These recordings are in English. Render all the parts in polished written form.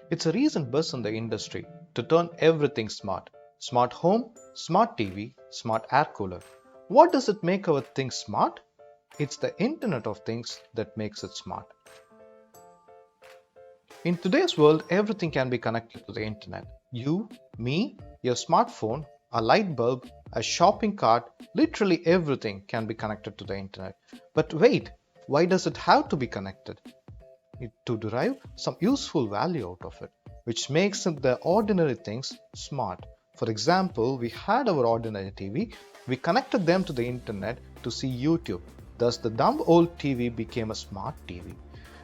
It's a recent buzz in the industry to turn everything smart. Smart home, smart TV, smart air cooler. What does it make our things smart? It's the Internet of Things that makes it smart. In today's world, everything can be connected to the internet. You, me, your smartphone, a light bulb, a shopping cart, literally everything can be connected to the internet. But wait, why does it have to be connected? To derive some useful value out of it, which makes the ordinary things smart. For example, we had our ordinary TV, we connected them to the internet to see YouTube. Thus, the dumb old TV became a smart TV.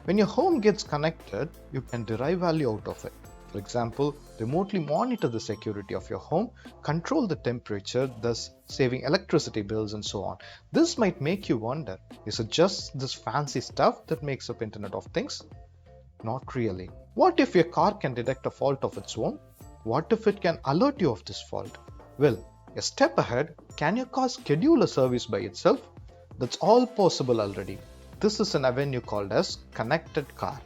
When your home gets connected, you can derive value out of it. For example, remotely monitor the security of your home, control the temperature, thus saving electricity bills and so on. This might make you wonder, is it just this fancy stuff that makes up Internet of Things? Not really. What if your car can detect a fault of its own? What if it can alert you of this fault? Well, a step ahead, can your car schedule a service by itself? That's all possible already. This is an avenue called as connected car.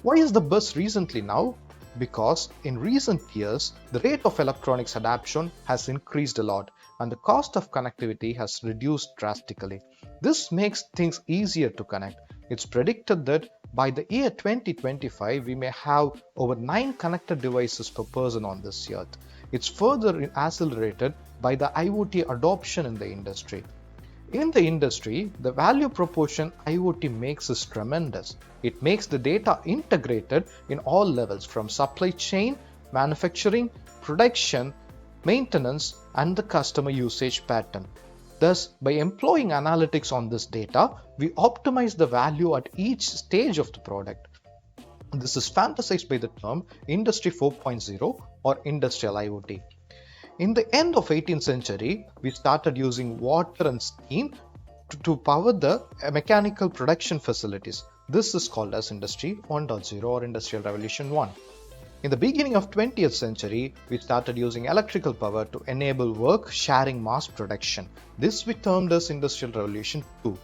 Why is the buzz recently now? Because in recent years, the rate of electronics adoption has increased a lot and the cost of connectivity has reduced drastically. This makes things easier to connect. It's predicted that by the year 2025, we may have over 9 connected devices per person on this earth. It's further accelerated by the IoT adoption in the industry. In the industry, the value proposition IoT makes is tremendous. It makes the data integrated in all levels from supply chain, manufacturing, production, maintenance, and the customer usage pattern. Thus, by employing analytics on this data, we optimize the value at each stage of the product. This is fantasized by the term Industry 4.0 or Industrial IoT. In the end of 18th century, we started using water and steam to power the mechanical production facilities. This is called as Industry 1.0 or Industrial Revolution 1. In the beginning of 20th century, we started using electrical power to enable work sharing mass production. This we termed as Industrial Revolution 2.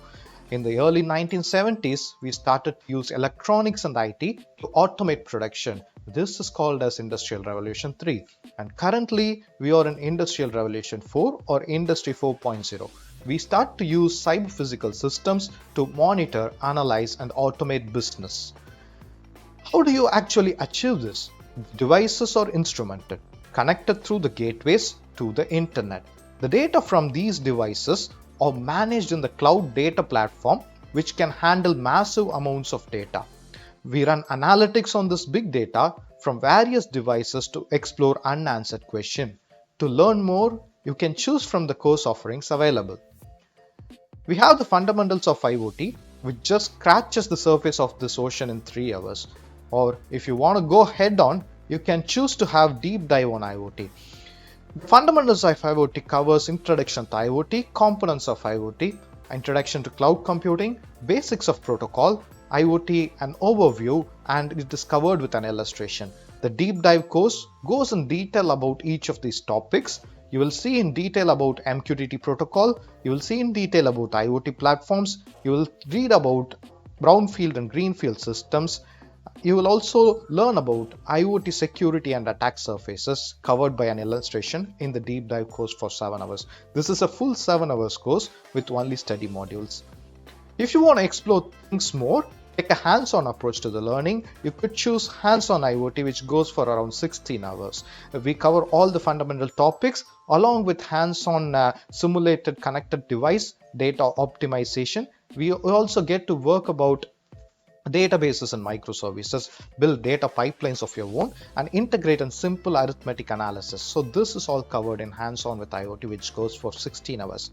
In the early 1970s, we started to use electronics and IT to automate production. This is called as Industrial Revolution 3. And currently, we are in Industrial Revolution 4 or Industry 4.0. We start to use cyber physical systems to monitor, analyze, and automate business. How do you actually achieve this? Devices are instrumented, connected through the gateways to the internet. The data from these devices are managed in the cloud data platform, which can handle massive amounts of data. We run analytics on this big data from various devices to explore unanswered questions. To learn more, you can choose from the course offerings available. We have the fundamentals of IoT, which just scratches the surface of this ocean in 3 hours. Or if you want to go head on, you can choose to have deep dive on IoT. The fundamentals of IoT covers introduction to IoT, components of IoT, introduction to cloud computing, basics of protocol, IoT, an overview, and it is covered with an illustration. The deep dive course goes in detail about each of these topics. You will see in detail about MQTT protocol, you will see in detail about IoT platforms, you will read about brownfield and greenfield systems. You will also learn about IoT security and attack surfaces covered by an illustration in the deep dive course for 7 hours. This is a full 7 hours course with only study modules. If you want to explore things more, take a hands-on approach to the learning, you could choose hands-on IoT, which goes for around 16 hours. We cover all the fundamental topics along with hands-on simulated connected device data optimization. We also get to work about databases and microservices, build data pipelines of your own, and integrate in simple arithmetic analysis. So this is all covered in hands-on with IoT, which goes for 16 hours.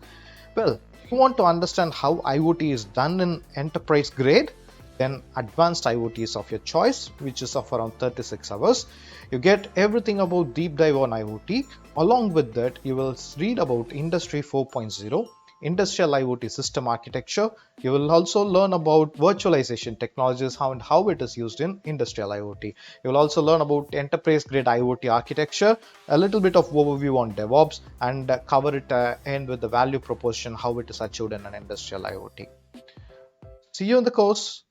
Well, if you want to understand how IoT is done in enterprise grade, then advanced IoT is of your choice, which is of around 36 hours. You get everything about deep dive on IoT. Along with that, you will read about Industry 4.0, Industrial IoT system architecture. You will also learn about virtualization technologies, how it is used in Industrial IoT. You will also learn about enterprise grade IoT architecture, a little bit of overview on DevOps, and cover it end with the value proposition, how it is achieved in an Industrial IoT. See you in the course.